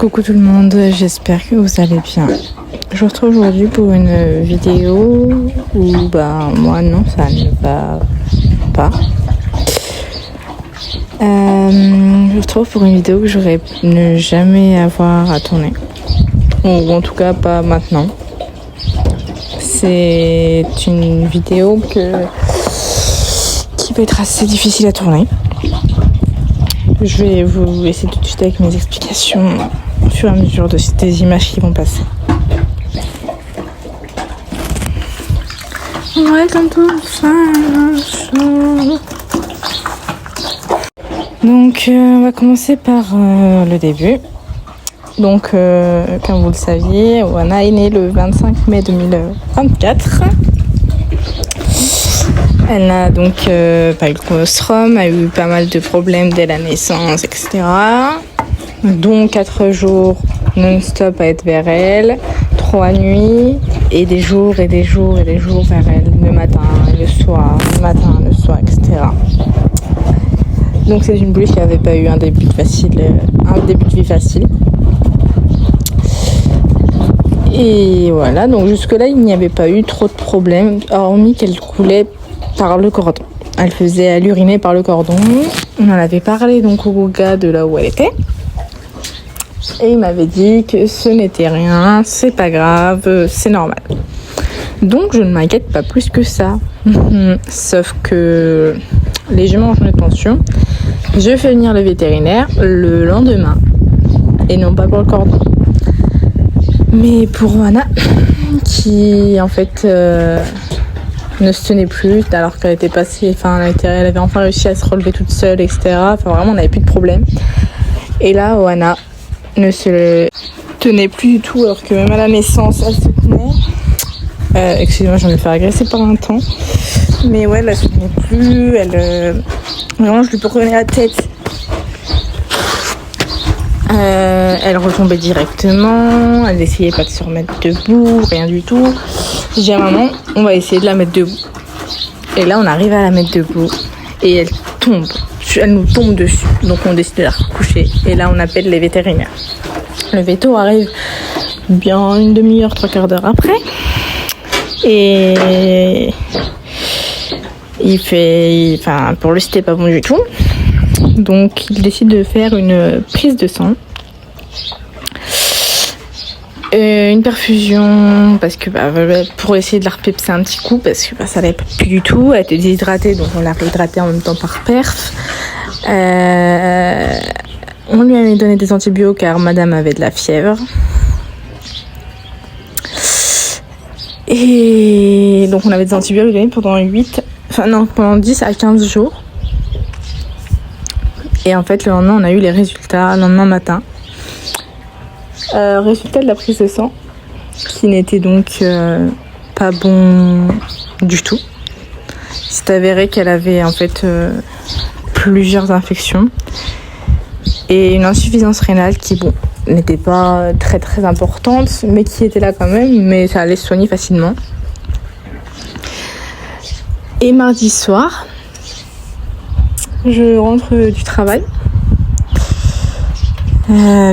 Coucou tout le monde, j'espère que vous allez bien. Je vous retrouve aujourd'hui pour une vidéo où moi non, ça ne va pas. Je vous retrouve pour une vidéo que j'aurais ne jamais avoir à tourner. Ou en tout cas pas maintenant. C'est une vidéo qui peut être assez difficile à tourner. Je vais vous laisser tout de suite avec mes explications au fur et à mesure des images qui vont passer. Welcome to Show. Donc on va commencer par le début. Donc comme vous le saviez, Oana est née le 25 mai 2024. Elle n'a donc pas eu le colostrum, a eu pas mal de problèmes dès la naissance, etc. Donc 4 jours non-stop à être vers elle, 3 nuits et des jours et des jours et des jours vers elle, le matin, le soir, le matin, le soir, etc. Donc c'est une bouliche qui n'avait pas eu un début de vie facile. Et voilà, donc jusque-là, il n'y avait pas eu trop de problèmes, hormis qu'elle coulait par le cordon. Elle urinait par le cordon. On en avait parlé donc au gars de là où elle était. Et il m'avait dit que ce n'était rien, c'est pas grave, c'est normal. Donc je ne m'inquiète pas plus que ça. Sauf que légèrement en de tension, je fais venir le vétérinaire le lendemain. Et non pas pour le cordon. Mais pour Oana, qui en fait ne se tenait plus alors qu'elle était passée, elle avait enfin réussi à se relever toute seule, etc. Vraiment, on n'avait plus de problème. Et là, Oana ne se tenait plus du tout, alors que même à la naissance, elle se tenait. Excusez-moi, je vais me faire agresser par un temps. Mais ouais, elle se tenait plus. Vraiment, je lui prenais la tête. Elle retombait directement, elle n'essayait pas de se remettre debout, rien du tout. J'ai dit à maman, on va essayer de la mettre debout. Et là, on arrive à la mettre debout et elle nous tombe dessus. Donc on décide de la recoucher et là, on appelle les vétérinaires. Le véto arrive bien une demi-heure, 3/4 d'heure après. Et pour lui, c'était pas bon du tout. Donc il décide de faire une prise de sang, une perfusion, parce que pour essayer de la repépser un petit coup, parce que ça n'allait plus du tout. Elle était déshydratée, donc on l'a réhydratée en même temps par perf. On lui avait donné des antibiotiques car madame avait de la fièvre. Et donc on avait des antibiotiques donnés pendant 10 à 15 jours. Et en fait, le lendemain, on a eu les résultats, le lendemain matin. Résultat de la prise de sang, qui n'était donc pas bon du tout. Il s'est avéré qu'elle avait en fait plusieurs infections et une insuffisance rénale qui, n'était pas très très importante, mais qui était là quand même, mais ça allait se soigner facilement. Et mardi soir, je rentre du travail.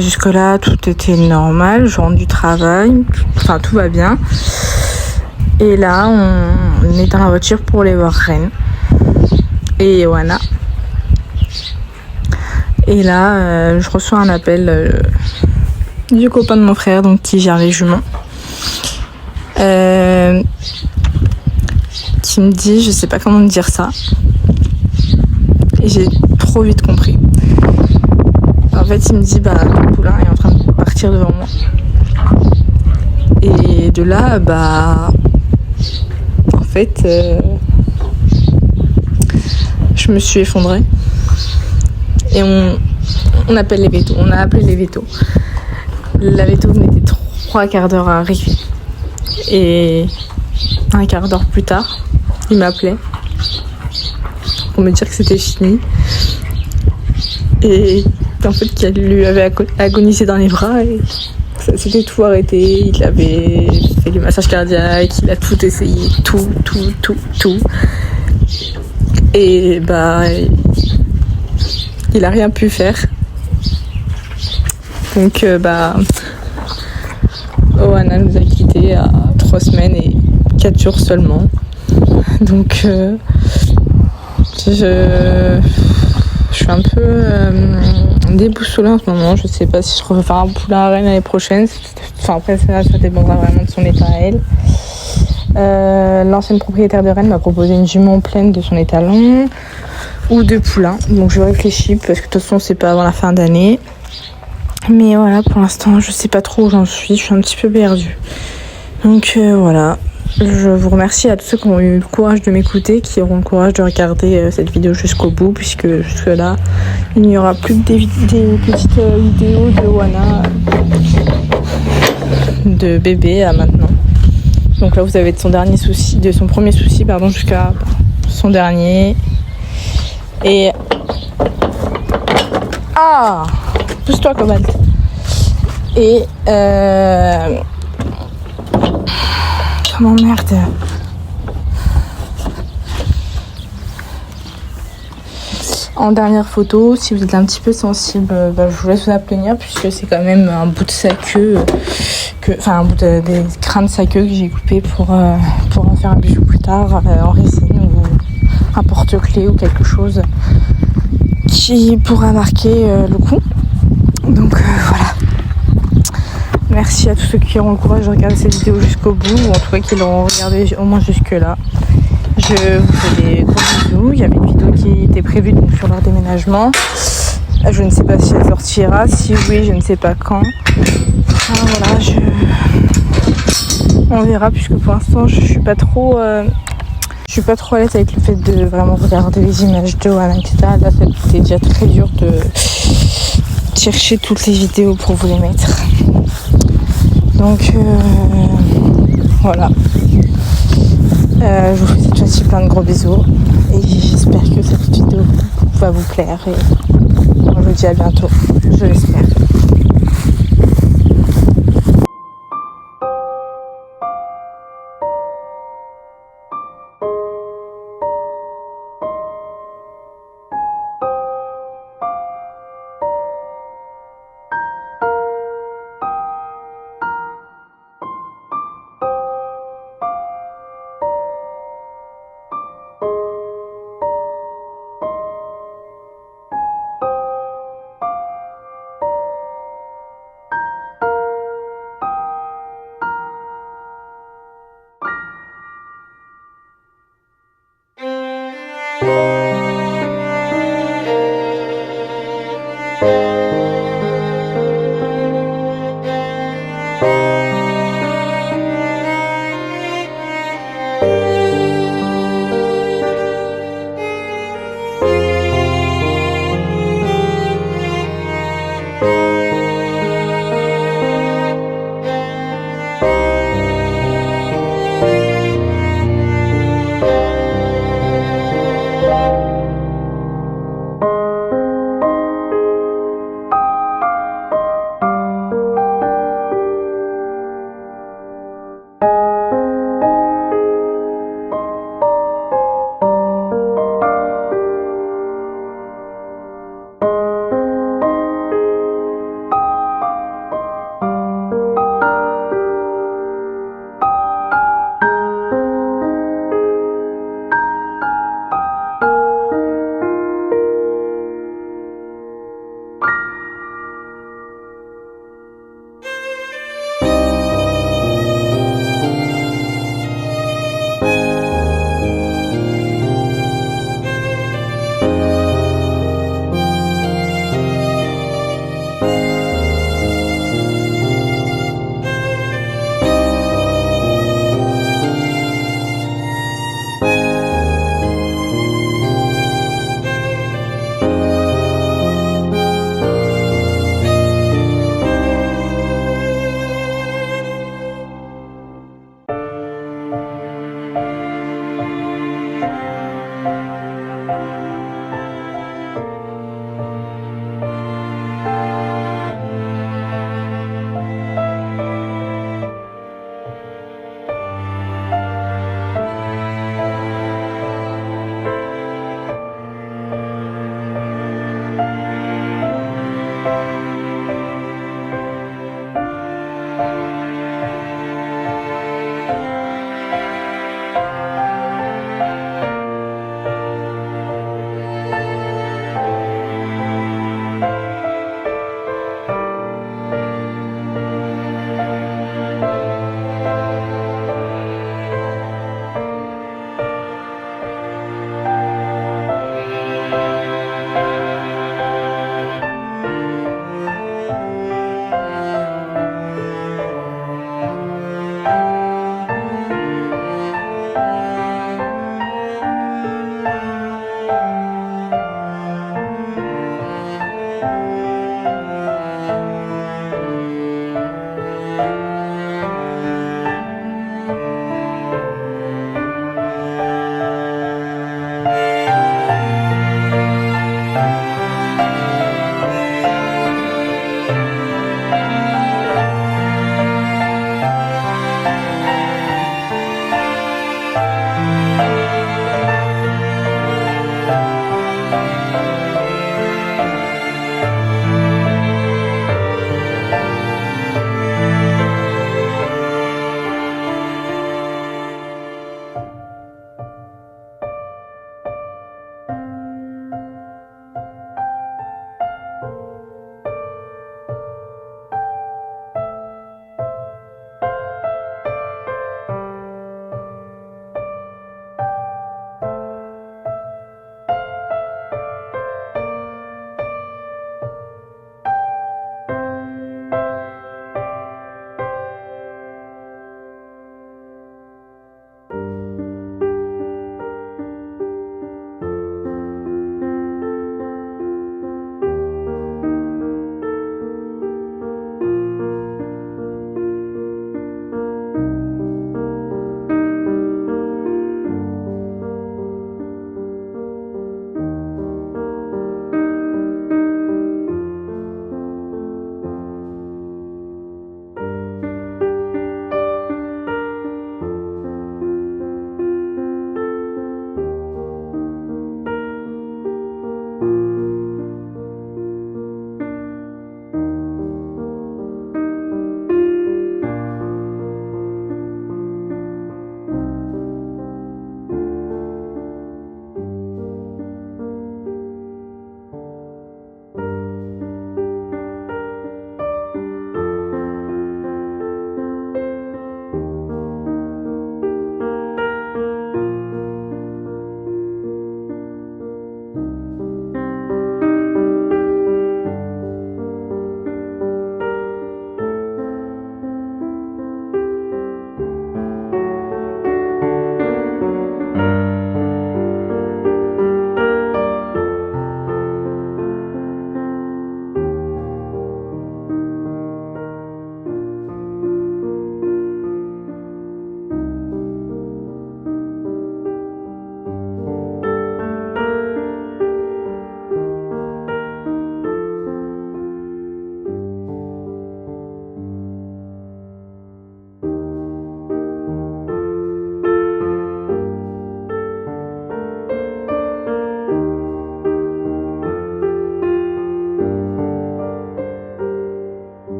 Jusque-là, tout était normal. Je rentre du travail. Tout va bien. Et là, on est dans la voiture pour aller voir Rennes et Oana. Et là, je reçois un appel du copain de mon frère, donc qui gère les juments. Qui me dit, je sais pas comment dire ça. Et j'ai trop vite compris. En fait, il me dit, le poulain est en train de partir devant moi. Et de là, en fait, je me suis effondrée. Et on appelle les vétos. On a appelé les vétos. La véto mettait 3/4 d'heure à arriver. Et 1/4 d'heure plus tard, il m'appelait pour me dire que c'était fini. Et en fait, qu'elle lui avait agonisé dans les bras et ça s'était tout arrêté. Il avait fait du massage cardiaque, il a tout essayé, tout. Et il a rien pu faire. Donc Oana nous a quittés à 3 semaines et 4 jours seulement. Donc je suis un peu déboussolée en ce moment. Je sais pas si je refais un poulain à Rennes l'année prochaine. Enfin après ça dépendra vraiment de son état à elle. L'ancienne propriétaire de Rennes m'a proposé une jument pleine de son étalon ou de poulain. Donc je réfléchis parce que de toute façon c'est pas avant la fin d'année. Mais voilà, pour l'instant je sais pas trop où j'en suis. Je suis un petit peu perdue. Donc voilà. Je vous remercie à tous ceux qui ont eu le courage de m'écouter, qui auront le courage de regarder cette vidéo jusqu'au bout, puisque jusque là il n'y aura plus que des petites vidéos de Oana de bébé à maintenant. Donc là vous avez de son premier souci jusqu'à son dernier. Et pousse-toi Cobalt. Et comment merde. En dernière photo, si vous êtes un petit peu sensible, je vous laisse vous abstenir puisque c'est quand même un bout de sa queue, un bout des crins de sa queue que j'ai coupé pour en faire un bijou plus tard en résine ou un porte-clés ou quelque chose qui pourra marquer le coup. Donc voilà. Merci à tous ceux qui auront le courage de regarder cette vidéo jusqu'au bout, ou en tout cas qui l'auront regardé au moins jusque là. Je vous fais des gros bisous. Il y avait une vidéo qui était prévue donc sur leur déménagement. Je ne sais pas si elle sortira. Si oui, je ne sais pas quand. Voilà, on verra puisque pour l'instant je suis pas trop à l'aise avec le fait de vraiment regarder les images de Oana, etc. Là, c'était déjà très dur de chercher toutes les vidéos pour vous les mettre. Donc voilà. Je vous fais cette fois-ci plein de gros bisous et j'espère que cette vidéo va vous plaire et on vous dit à bientôt, je l'espère.